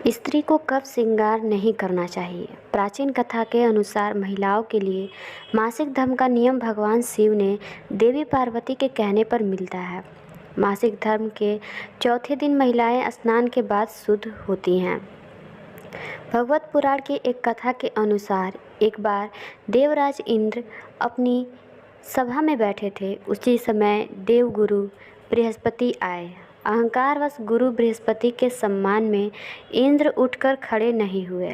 स्त्री को कब श्रृंगार नहीं करना चाहिए। प्राचीन कथा के अनुसार महिलाओं के लिए मासिक धर्म का नियम भगवान शिव ने देवी पार्वती के कहने पर मिलता है। मासिक धर्म के चौथे दिन महिलाएं स्नान के बाद शुद्ध होती हैं। भगवत पुराण की एक कथा के अनुसार एक बार देवराज इंद्र अपनी सभा में बैठे थे। उसी समय देवगुरु बृहस्पति आए। अहंकारवश गुरु बृहस्पति के सम्मान में इंद्र उठकर खड़े नहीं हुए।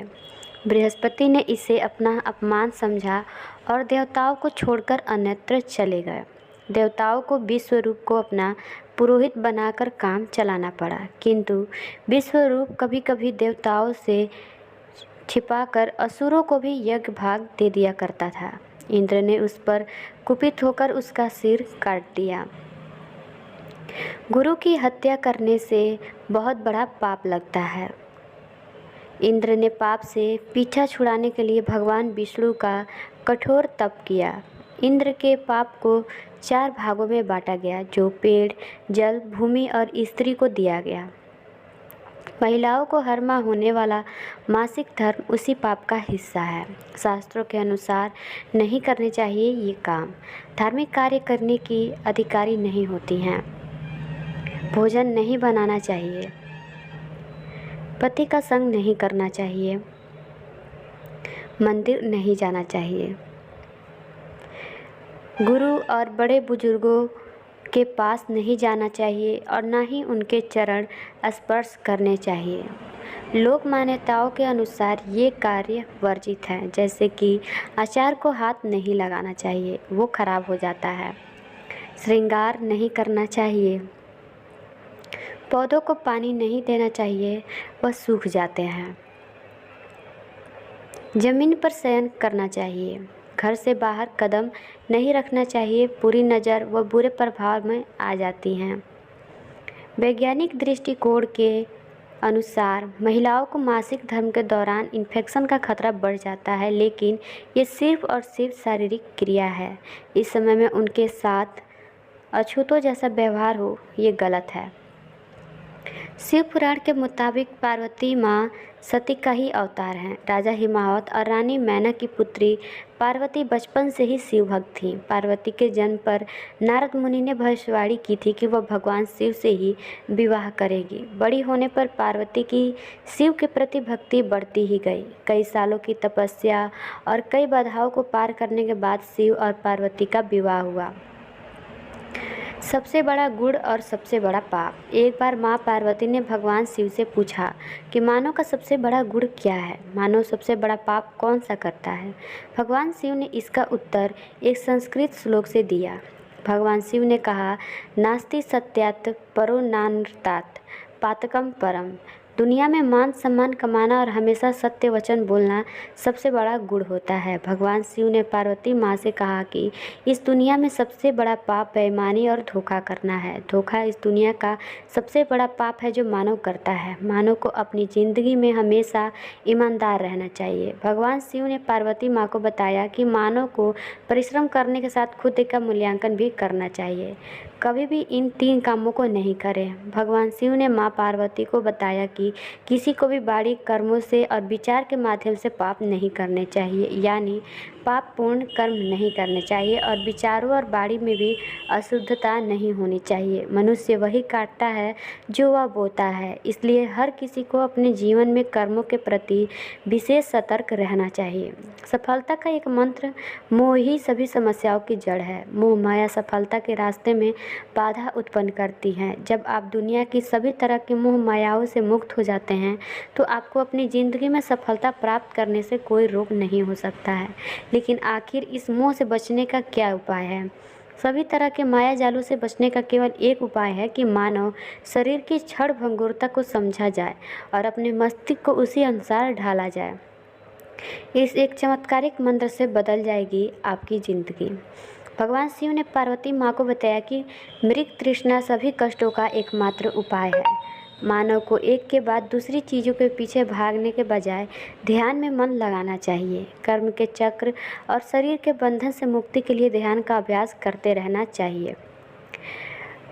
बृहस्पति ने इसे अपना अपमान समझा और देवताओं को छोड़कर अन्यत्र चले गए। देवताओं को विश्वरूप को अपना पुरोहित बनाकर काम चलाना पड़ा, किंतु विश्वरूप कभी कभी देवताओं से छिपाकर असुरों को भी यज्ञ भाग दे दिया करता था। इंद्र ने उस पर कुपित होकर उसका सिर काट दिया। गुरु की हत्या करने से बहुत बड़ा पाप लगता है। इंद्र ने पाप से पीछा छुड़ाने के लिए भगवान विष्णु का कठोर तप किया। इंद्र के पाप को 4 भागों में बांटा गया, जो पेड़, जल, भूमि और स्त्री को दिया गया। महिलाओं को हर माह होने वाला मासिक धर्म उसी पाप का हिस्सा है। शास्त्रों के अनुसार नहीं करने चाहिए ये काम। धार्मिक कार्य करने की अधिकारी नहीं होती हैं। भोजन नहीं बनाना चाहिए। पति का संग नहीं करना चाहिए। मंदिर नहीं जाना चाहिए। गुरु और बड़े बुजुर्गों के पास नहीं जाना चाहिए और न ही उनके चरण स्पर्श करने चाहिए। लोक मान्यताओं के अनुसार ये कार्य वर्जित है, जैसे कि अचार को हाथ नहीं लगाना चाहिए, वो खराब हो जाता है। श्रृंगार नहीं करना चाहिए। पौधों को पानी नहीं देना चाहिए, वह सूख जाते हैं। जमीन पर शयन करना चाहिए। घर से बाहर कदम नहीं रखना चाहिए, बुरी नज़र व बुरे प्रभाव में आ जाती हैं। वैज्ञानिक दृष्टिकोण के अनुसार महिलाओं को मासिक धर्म के दौरान इन्फेक्शन का खतरा बढ़ जाता है, लेकिन ये सिर्फ और सिर्फ शारीरिक क्रिया है। इस समय में उनके साथ अछूतों जैसा व्यवहार हो, ये गलत है। शिव पुराण के मुताबिक पार्वती माँ सती का ही अवतार हैं। राजा हिमावत और रानी मैना की पुत्री पार्वती बचपन से ही शिव भक्त थीं। पार्वती के जन्म पर नारद मुनि ने भविष्यवाणी की थी कि वह भगवान शिव से ही विवाह करेगी। बड़ी होने पर पार्वती की शिव के प्रति भक्ति बढ़ती ही गई। कई सालों की तपस्या और कई बाधाओं को पार करने के बाद शिव और पार्वती का विवाह हुआ। सबसे बड़ा गुण और सबसे बड़ा पाप। एक बार माँ पार्वती ने भगवान शिव से पूछा कि मानव का सबसे बड़ा गुण क्या है, मानव सबसे बड़ा पाप कौन सा करता है। भगवान शिव ने इसका उत्तर एक संस्कृत श्लोक से दिया। भगवान शिव ने कहा, नास्ति सत्यात् परो नानृतात् पातकम परम। दुनिया में मान सम्मान कमाना और हमेशा सत्य वचन बोलना सबसे बड़ा गुण होता है। भगवान शिव ने पार्वती माँ से कहा कि इस दुनिया में सबसे बड़ा पाप बेईमानी और धोखा करना है। धोखा इस दुनिया का सबसे बड़ा पाप है जो मानव करता है। मानव को अपनी ज़िंदगी में हमेशा ईमानदार रहना चाहिए। भगवान शिव ने पार्वती माँ को बताया कि मानव को परिश्रम करने के साथ खुद का मूल्यांकन भी करना चाहिए। कभी भी इन 3 कामों को नहीं करें। भगवान शिव ने माँ पार्वती को बताया कि किसी को भी बाड़ी कर्मों से और विचार के माध्यम से पाप नहीं करने चाहिए, यानी पाप पूर्ण कर्म नहीं करने चाहिए और विचारों और बाड़ी में भी अशुद्धता नहीं होनी चाहिए। मनुष्य वही काटता है जो वह बोता है, इसलिए हर किसी को अपने जीवन में कर्मों के प्रति विशेष सतर्क रहना चाहिए। सफलता का एक मंत्र, मोह ही सभी समस्याओं की जड़ है। मोह माया सफलता के रास्ते में बाधा उत्पन्न करती हैं। जब आप दुनिया की सभी तरह की मोह मायाओं से मुक्त हो जाते हैं तो आपको अपनी ज़िंदगी में सफलता प्राप्त करने से कोई रोक नहीं हो सकता है। लेकिन आखिर इस मोह से बचने का क्या उपाय है? सभी तरह के माया जालों से बचने का केवल एक उपाय है कि मानव शरीर की क्षण भंगुरता को समझा जाए और अपने मस्तिष्क को उसी अनुसार ढाला जाए। इस एक चमत्कारिक मंत्र से बदल जाएगी आपकी ज़िंदगी। भगवान शिव ने पार्वती माँ को बताया कि मृग तृष्णा सभी कष्टों का एकमात्र उपाय है। मानव को एक के बाद दूसरी चीज़ों के पीछे भागने के बजाय ध्यान में मन लगाना चाहिए। कर्म के चक्र और शरीर के बंधन से मुक्ति के लिए ध्यान का अभ्यास करते रहना चाहिए।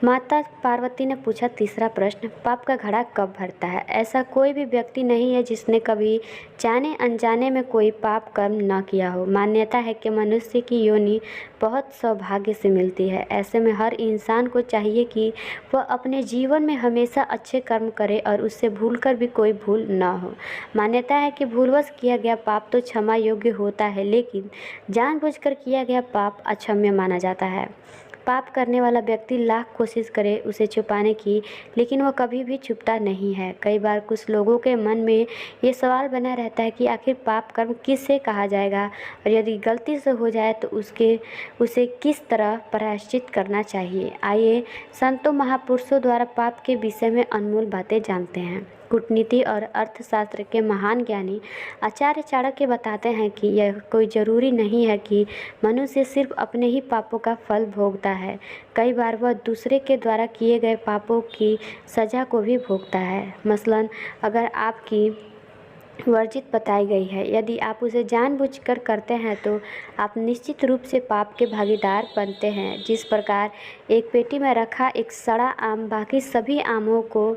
माता पार्वती ने पूछा तीसरा प्रश्न, पाप का घड़ा कब भरता है? ऐसा कोई भी व्यक्ति नहीं है जिसने कभी जाने अनजाने में कोई पाप कर्म न किया हो। मान्यता है कि मनुष्य की योनि बहुत सौभाग्य से मिलती है। ऐसे में हर इंसान को चाहिए कि वह अपने जीवन में हमेशा अच्छे कर्म करे और उससे भूलकर भी कोई भूल न हो। मान्यता है कि भूलवश किया गया पाप तो क्षमा योग्य होता है, लेकिन जानबूझकर किया गया पाप अक्षम्य माना जाता है। पाप करने वाला व्यक्ति लाख कोशिश करे उसे छुपाने की, लेकिन वह कभी भी छुपता नहीं है। कई बार कुछ लोगों के मन में ये सवाल बना रहता है कि आखिर पाप कर्म किससे कहा जाएगा, और यदि गलती से हो जाए तो उसे किस तरह प्रायश्चित करना चाहिए। आइए संतों महापुरुषों द्वारा पाप के विषय में अनमोल बातें जानते हैं। कूटनीति और अर्थशास्त्र के महान ज्ञानी आचार्य चाणक्य बताते हैं कि यह कोई ज़रूरी नहीं है कि मनुष्य सिर्फ अपने ही पापों का फल भोगता है। कई बार वह दूसरे के द्वारा किए गए पापों की सज़ा को भी भोगता है। मसलन अगर आपकी वर्जित बताई गई है, यदि आप उसे जानबूझकर करते हैं तो आप निश्चित रूप से पाप के भागीदार बनते हैं। जिस प्रकार एक पेटी में रखा एक सड़ा आम बाकी सभी आमों को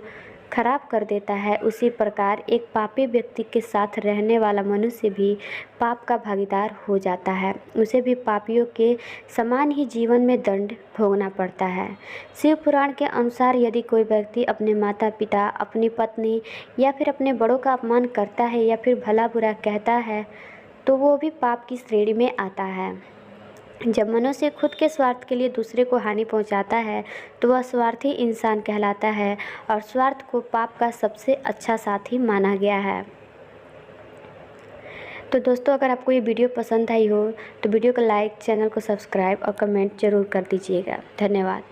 खराब कर देता है, उसी प्रकार एक पापी व्यक्ति के साथ रहने वाला मनुष्य भी पाप का भागीदार हो जाता है। उसे भी पापियों के समान ही जीवन में दंड भोगना पड़ता है। शिव पुराण के अनुसार यदि कोई व्यक्ति अपने माता पिता, अपनी पत्नी या फिर अपने बड़ों का अपमान करता है या फिर भला बुरा कहता है तो वो भी पाप की श्रेणी में आता है। जब मनुष्य खुद के स्वार्थ के लिए दूसरे को हानि पहुंचाता है तो वह स्वार्थी इंसान कहलाता है, और स्वार्थ को पाप का सबसे अच्छा साथी माना गया है। तो दोस्तों, अगर आपको ये वीडियो पसंद आई हो तो वीडियो को लाइक, चैनल को सब्सक्राइब और कमेंट ज़रूर कर दीजिएगा। धन्यवाद।